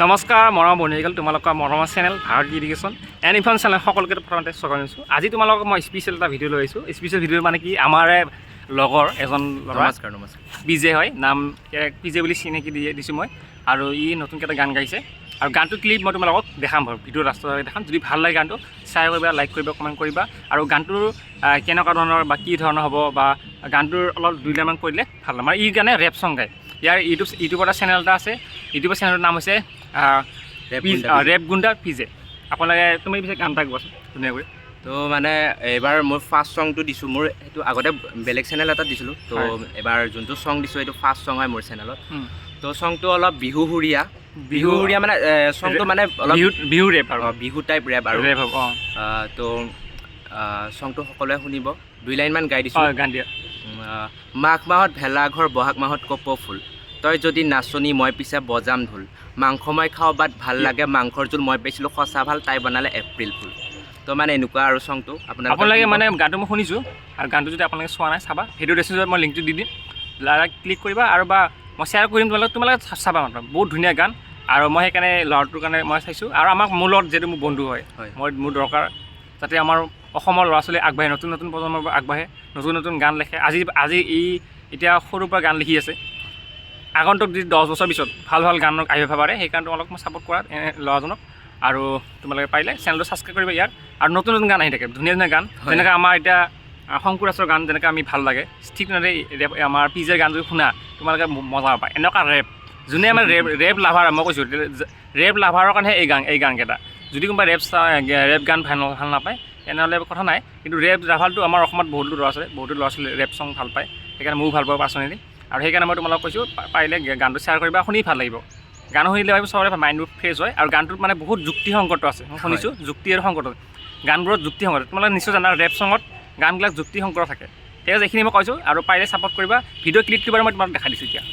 নমস্কাৰ মৰম বন্ধুসকল, তোমালোকৰ মৰমৰ channel Bharat irrigation and information channel সকলোকে প্ৰথমতে স্বাগতম জনাইছোঁ। আজি তোমালোকক মই স্পেচিয়েল এটা ভিডিঅ' লৈ আহিছোঁ। স্পেচিয়েল ভিডিঅ' মানে কি, আমাৰে লগৰ এজন নমস্কাৰ পিজে হয়, নাম পিজে বুলি চিনাকি দিছোঁ মই। আৰু ই নতুনকৈ এটা গান গাইছে আৰু গানটোৰ ক্লিপ মই তোমালোকক দেখাম বাৰু, ভিডিঅ' ৰাস্তাত দেখাম। যদি ভাল লাগে গানটো শ্বেয়াৰ কৰিবা, লাইক কৰিবা, কমেণ্ট কৰিবা। আৰু গানটোৰ কেনেকুৱা ধৰণৰ বা কি ধৰণৰ হ'ব বা গানটোৰ অলপ দুইলাৰমান কৰিলে ভাল লাগে। মানে ই গানে ৰেপ চং গায়। ইয়াৰ ইউটিউবৰ এটা চেনেল এটা আছে, ইউটিউবৰ চেনেলৰ নাম হৈছে ৰেপ গুণ্ডা পিজে। আপোনালোকে তুমি পিছে গান এটা গোৱাচোন ধুনীয়াকৈ। তো মানে এইবাৰ মোৰ ফাৰ্ষ্ট চংটো দিছোঁ। মোৰ সেইটো আগতে বেলেগ চেনেল এটাত দিছিলোঁ, তো এবাৰ যোনটো চং দিছোঁ এইটো ফাৰ্ষ্ট চং হয় মোৰ চেনেলত। তো চংটো অলপ বিহুসুৰীয়া মানে চংটো মানে অলপ বিহু ৰেপ আৰু বিহু টাইপ ৰেপ আৰু ৰেপ হ'ব। তো চংটো সকলোৱে শুনিব। 2 লাইনমান গাই দিছোঁ। গান দিয়া। মাঘ মাহত ভেলাঘৰ, বহাগ মাহত কপৌ ফুল, তই যদি নাচনি মই পিছে বজাম ঢোল, মাংস মই খাওঁ বাট ভাল লাগে মাংসৰ জোল, মই পাইছিলোঁ সঁচা ভাল তাই বনালে এপ্ৰিল ফুল। তো মানে এনেকুৱা আৰু চংটো আপোনালোকে মানে গানটো মই শুনিছোঁ। আৰু গানটো যদি আপোনালোকে চোৱা নাই চাবা, ভিডিঅ' ডেছক্ৰিপশ্যনত মই লিংকটো দি দিম, ক্লিক কৰিবা। আৰু বা মই শ্বেয়াৰ কৰিম তোমালোকে চাবা। মানে বহুত ধুনীয়া গান। আৰু মই সেইকাৰণে ল'ৰাটোৰ কাৰণে মই চাইছোঁ। আৰু মোৰ লগত যিহেতু মোৰ বন্ধু হয়, মোৰ দৰকাৰ যাতে আমাৰ অসমৰ ল'ৰা ছোৱালী আগবাঢ়ে, নতুন নতুন প্ৰজন্মৰ আগবাঢ়ে, নতুন নতুন গান লিখে। আজি এতিয়া সৰুৰ পৰা গান লিখি আছে, আগন্তুক যদি 10 বছৰ পিছত ভাল ভাল গান আহিব পাৰে। সেইকাৰণে তোমালোকক মই ছাপোৰ্ট কৰা ল'ৰাজনক। আৰু তোমালোকে পাৰিলে চেনেলটো ছাবস্ক্ৰাইব কৰিবা ইয়াৰ। আৰু নতুন নতুন গান আহি থাকে, ধুনীয়া ধুনীয়া গান, যেনেকৈ আমাৰ এতিয়া শংকুৰাজৰ গান যেনেকৈ আমি ভাল লাগে, ঠিক তেনেদৰে আমাৰ পিজেৰ গান যদি শুনা তোমালোকে মজা পাবা। এনেকুৱা ৰেপ যোনে আমাৰ ৰেপ লাভাৰ, মই কৈছোঁ ৰেপ লাভাৰৰ কাৰণেহে এই গানকেইটা। যদি কোনোবা ৰেপ গান ভাল নাপায় তেনেহ'লে কথা নাই, কিন্তু ৰেপ লাভাৰটো আমাৰ অসমত বহুতো ল'ৰা ছোৱালী ৰেপ চং ভাল পায়। সেইকাৰণে ময়ো ভাল পাওঁ পাৰ্চনেলি। আৰু সেইকাৰণে মই তোমালোকক কৈছোঁ, পাৰিলে গানটো শ্বেয়াৰ কৰিবা, শুনি ভাল লাগিব। গান শুনিলে ভাবিব চবৰে মাইণ্ডবোৰ ফ্ৰেছ হয়। আৰু গানটোত মানে বহুত যুক্তিসংগত আছে, মই শুনিছোঁ যুক্তি আৰু সংগত গানবোৰত যুক্তিসংগত। তোমালোকে নিশ্চয় জানা ৰেপ চঙত গানবিলাক যুক্তিসংগত থাকে। ঠিক আছে, এইখিনি মই কৈছোঁ। আৰু পাৰিলে ছাপোৰ্ট কৰিবা, ভিডিঅ' ক্লিপ কৰিবা, মই তোমাক দেখাই দিছোঁ এতিয়া।